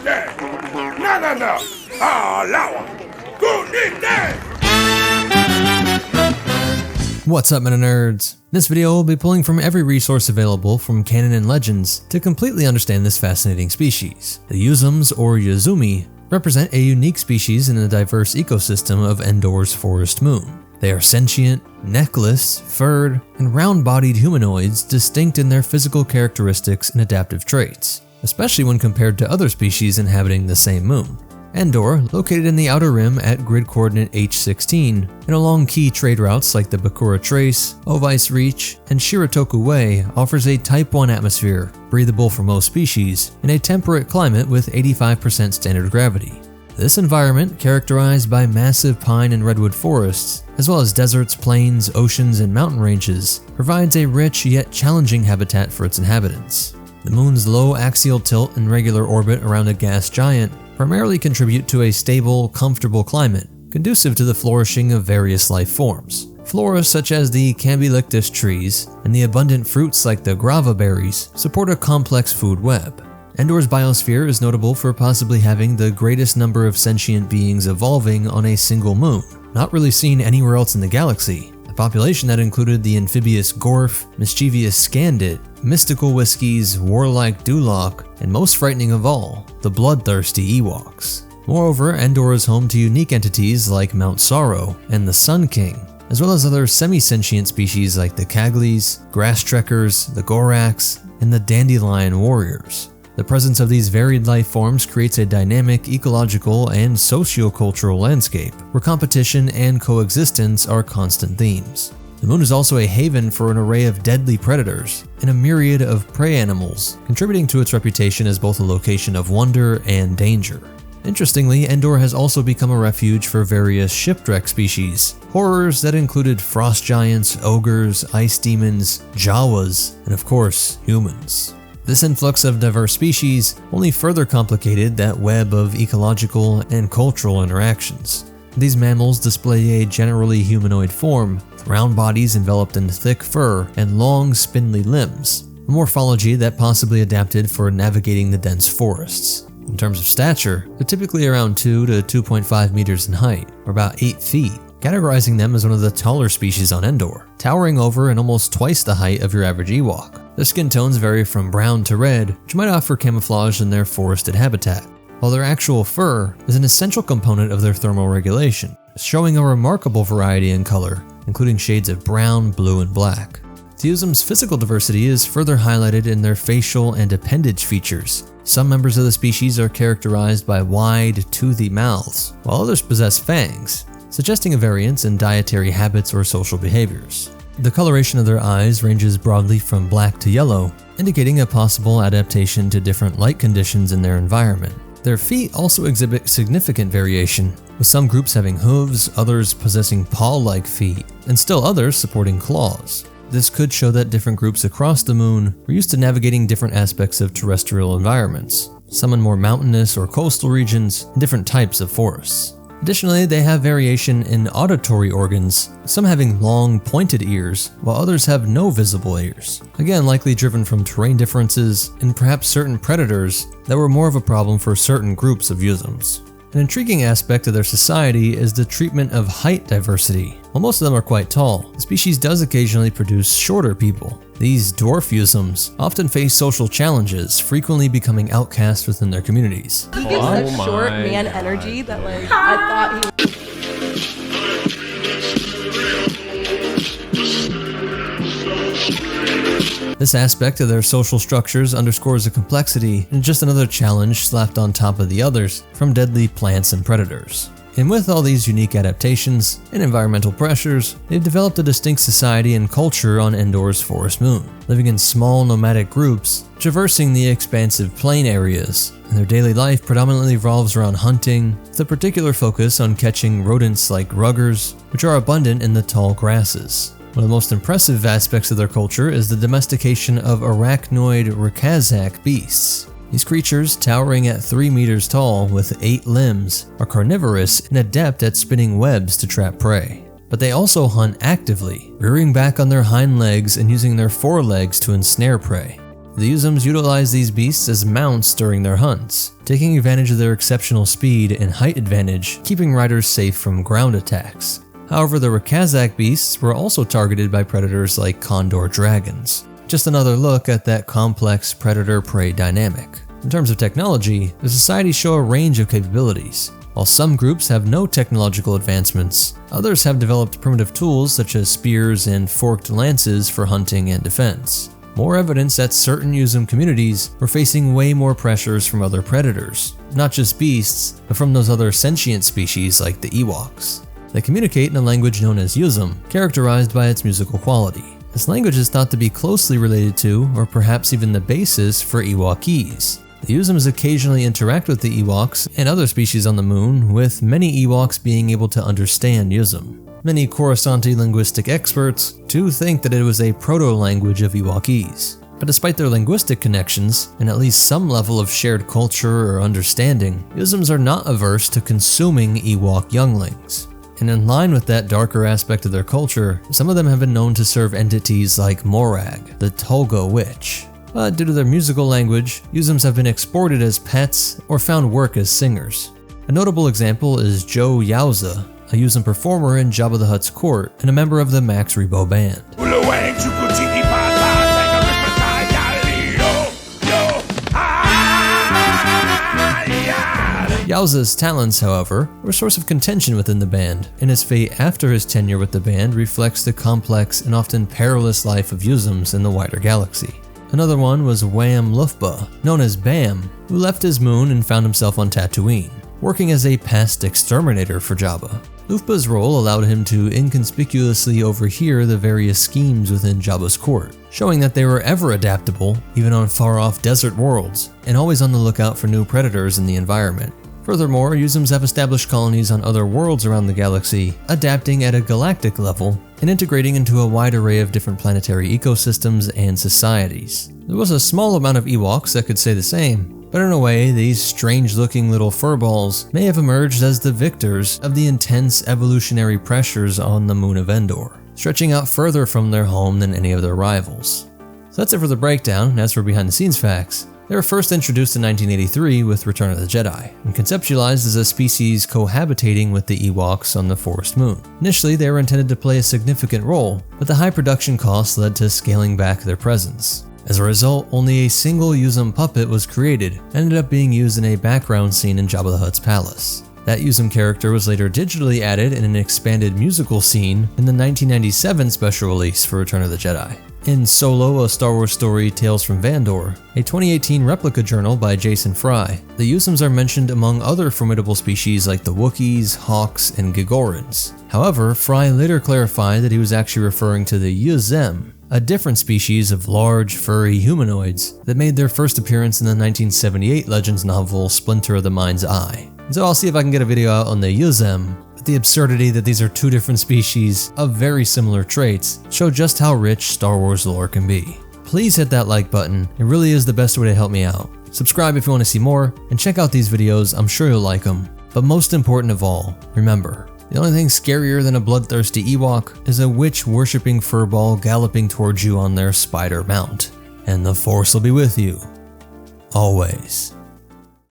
Unite! Nagana! Alawa! Unite! What's up, meta nerds? In this video, we'll be pulling from every resource available from canon and legends to completely understand this fascinating species. The Yuzzums, or Yuzzumi, represent a unique species in the diverse ecosystem of Endor's forest moon. They are sentient, neckless, furred, and round-bodied humanoids distinct in their physical characteristics and adaptive traits, especially when compared to other species inhabiting the same moon. Endor, located in the outer rim at grid coordinate H16 and along key trade routes like the Bakura Trace, Ovice Reach, and Shiratoku Way, offers a Type 1 atmosphere, breathable for most species, and a temperate climate with 85% standard gravity. This environment, characterized by massive pine and redwood forests, as well as deserts, plains, oceans, and mountain ranges, provides a rich yet challenging habitat for its inhabitants. The moon's low axial tilt and regular orbit around a gas giant primarily contribute to a stable, comfortable climate, conducive to the flourishing of various life forms. Flora such as the Cambylictus trees and the abundant fruits like the grava berries support a complex food web. Endor's biosphere is notable for possibly having the greatest number of sentient beings evolving on a single moon, not really seen anywhere else in the galaxy. A population that included the amphibious Gorf, mischievous Scandit, mystical Whiskies, warlike Duloc, and most frightening of all, the bloodthirsty Ewoks. Moreover, Endor is home to unique entities like Mount Sorrow and the Sun King, as well as other semi-sentient species like the Kaglis, Grass Trekkers, the Goraks, and the Dandelion Warriors. The presence of these varied life forms creates a dynamic ecological and socio-cultural landscape where competition and coexistence are constant themes. The moon is also a haven for an array of deadly predators and a myriad of prey animals, contributing to its reputation as both a location of wonder and danger. Interestingly, Endor has also become a refuge for various shipwreck species, horrors that included frost giants, ogres, ice demons, Jawas, and of course, humans. This influx of diverse species only further complicated that web of ecological and cultural interactions. These mammals display a generally humanoid form, with round bodies enveloped in thick fur and long, spindly limbs, a morphology that possibly adapted for navigating the dense forests. In terms of stature, they're typically around 2 to 2.5 meters in height, or about 8 feet, categorizing them as one of the taller species on Endor, towering over and almost twice the height of your average Ewok. Their skin tones vary from brown to red, which might offer camouflage in their forested habitat, while their actual fur is an essential component of their thermal regulation, showing a remarkable variety in color, including shades of brown, blue, and black. The Yuzzum's physical diversity is further highlighted in their facial and appendage features. Some members of the species are characterized by wide, toothy mouths, while others possess fangs, suggesting a variance in dietary habits or social behaviors. The coloration of their eyes ranges broadly from black to yellow, indicating a possible adaptation to different light conditions in their environment. Their feet also exhibit significant variation, with some groups having hooves, others possessing paw-like feet, and still others supporting claws. This could show that different groups across the moon were used to navigating different aspects of terrestrial environments, some in more mountainous or coastal regions, and different types of forests. Additionally, they have variation in auditory organs, some having long, pointed ears, while others have no visible ears. Again, likely driven from terrain differences and perhaps certain predators that were more of a problem for certain groups of Yuzzums. An intriguing aspect of their society is the treatment of height diversity. While most of them are quite tall, the species does occasionally produce shorter people. These dwarf Yuzzums often face social challenges, frequently becoming outcast within their communities. He gives such short man energy that I thought he This aspect of their social structures underscores the complexity and just another challenge slapped on top of the others from deadly plants and predators. And with all these unique adaptations and environmental pressures, they've developed a distinct society and culture on Endor's forest moon, living in small nomadic groups, traversing the expansive plain areas, and their daily life predominantly revolves around hunting, with a particular focus on catching rodents like ruggers, which are abundant in the tall grasses. One of the most impressive aspects of their culture is the domestication of arachnoid Rakazak beasts. These creatures, towering at 3 meters tall with 8 limbs, are carnivorous and adept at spinning webs to trap prey. But they also hunt actively, rearing back on their hind legs and using their forelegs to ensnare prey. The Yuzzums utilize these beasts as mounts during their hunts, taking advantage of their exceptional speed and height advantage, keeping riders safe from ground attacks. However, the Rakazak beasts were also targeted by predators like condor dragons. Just another look at that complex predator-prey dynamic. In terms of technology, the societies show a range of capabilities. While some groups have no technological advancements, others have developed primitive tools such as spears and forked lances for hunting and defense. More evidence that certain Yuzzum communities were facing way more pressures from other predators, not just beasts, but from those other sentient species like the Ewoks. They communicate in a language known as Yuzzum, characterized by its musical quality. This language is thought to be closely related to, or perhaps even the basis for Ewokese. The Yuzzums occasionally interact with the Ewoks and other species on the moon, with many Ewoks being able to understand Yuzzum. Many Coruscanti linguistic experts do think that it was a proto-language of Ewokese. But despite their linguistic connections, and at least some level of shared culture or understanding, Yuzzums are not averse to consuming Ewok younglings. And in line with that darker aspect of their culture, some of them have been known to serve entities like Morag, the Tolga witch. But due to their musical language, Yuzzums have been exported as pets or found work as singers. A notable example is Joe Yowza, a Yuzzum performer in Jabba the Hutt's court and a member of the Max Rebo band. Yowza's talents, however, were a source of contention within the band, and his fate after his tenure with the band reflects the complex and often perilous life of Yuzzums in the wider galaxy. Another one was Wham Lufba, known as Bam, who left his moon and found himself on Tatooine, working as a pest exterminator for Jabba. Lufba's role allowed him to inconspicuously overhear the various schemes within Jabba's court, showing that they were ever adaptable, even on far-off desert worlds, and always on the lookout for new predators in the environment. Furthermore, Yuzzums have established colonies on other worlds around the galaxy, adapting at a galactic level and integrating into a wide array of different planetary ecosystems and societies. There was a small amount of Ewoks that could say the same, but in a way, these strange-looking little furballs may have emerged as the victors of the intense evolutionary pressures on the moon of Endor, stretching out further from their home than any of their rivals. So that's it for the breakdown. As for behind-the-scenes facts, they were first introduced in 1983 with Return of the Jedi, and conceptualized as a species cohabitating with the Ewoks on the Forest Moon. Initially, they were intended to play a significant role, but the high production costs led to scaling back their presence. As a result, only a single Yuzzum puppet was created, and ended up being used in a background scene in Jabba the Hutt's palace. That Yuzzum character was later digitally added in an expanded musical scene in the 1997 special release for Return of the Jedi. In Solo, A Star Wars Story Tales from Vandor, a 2018 replica journal by Jason Fry, the Yuzzums are mentioned among other formidable species like the Wookiees, Hawks, and Gigorans. However, Fry later clarified that he was actually referring to the Yuzzum, a different species of large, furry humanoids that made their first appearance in the 1978 Legends novel Splinter of the Mind's Eye. So I'll see if I can get a video out on the Yuzzum. The absurdity that these are two different species of very similar traits show just how rich Star Wars lore can be. Please hit that like button, it really is the best way to help me out. Subscribe if you want to see more, and check out these videos, I'm sure you'll like them. But most important of all, remember, the only thing scarier than a bloodthirsty Ewok is a witch-worshipping furball galloping towards you on their spider mount. And the Force will be with you. Always.